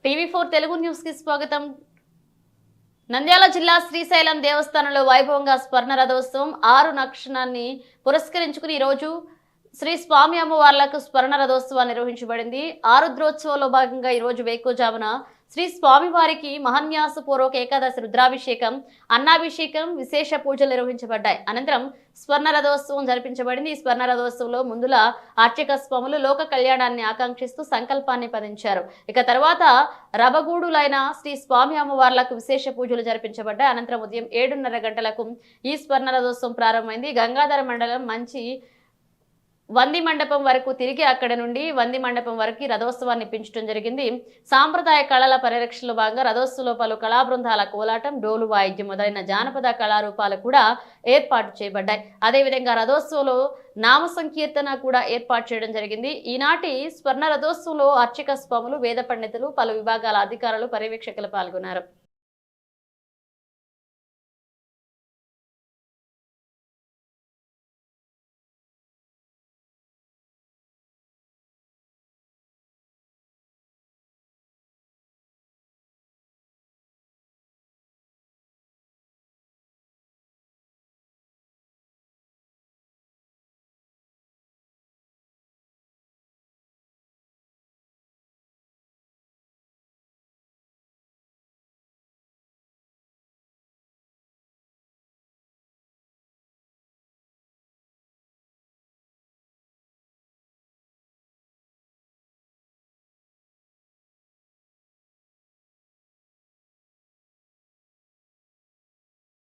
టీవీ4 Telugu news కి స్వాగతం. నంద్యాల జిల్లా శ్రీశైలం దేవస్థానంలో వైభవంగా స్వర్ణ రథోత్సవం 6 నక్షత్రాన్ని పురస్కరించుకుని ఈ రోజు శ్రీ స్వామి అమ్మవార్లకు స్వర్ణ రథోత్సవం నిర్వహించబడింది. ఆరుద్రోత్సవంలో భాగంగా ఈ రోజు వేకువజామున శ్రీ స్వామివారికి మహాన్యాసపూర్వక ఏకాదశి రుద్రాభిషేకం, అన్నాభిషేకం, విశేష పూజలు నిర్వహించబడ్డాయి. అనంతరం స్వర్ణ రథోత్సవం జరిపించబడింది. ఈ స్వర్ణ రథోత్సవంలో ముందులా అర్చక స్వాములు లోక కళ్యాణాన్ని ఆకాంక్షిస్తూ సంకల్పాన్ని పదించారు. ఇక తర్వాత రబగూడులైన శ్రీ స్వామి అమ్మవార్లకు విశేష పూజలు జరిపించబడ్డాయి. అనంతరం ఉదయం 7:30 గంటలకు ఈ స్వర్ణ రథోత్సవం ప్రారంభమైంది. గంగాధర మండలం మంచి వంది మండపం వరకు తిరిగి అక్కడ నుండి వంది మండపం వరకు రథోత్సవాన్ని పెంచడం జరిగింది. సాంప్రదాయ కళల పరిరక్షణలో భాగంగా రథోత్సవంలో పలు కళా బృందాల కోలాటం, డోలు వాయిద్యం మొదలైన జానపద కళారూపాలు కూడా ఏర్పాటు చేయబడ్డాయి. అదేవిధంగా రథోత్సవంలో నామ సంకీర్తన కూడా ఏర్పాటు చేయడం జరిగింది. ఈనాటి స్వర్ణ రథోత్సవంలో అర్చక స్వాములు, వేద పండితులు, పలు విభాగాల అధికారులు, పర్యవేక్షకులు పాల్గొన్నారు.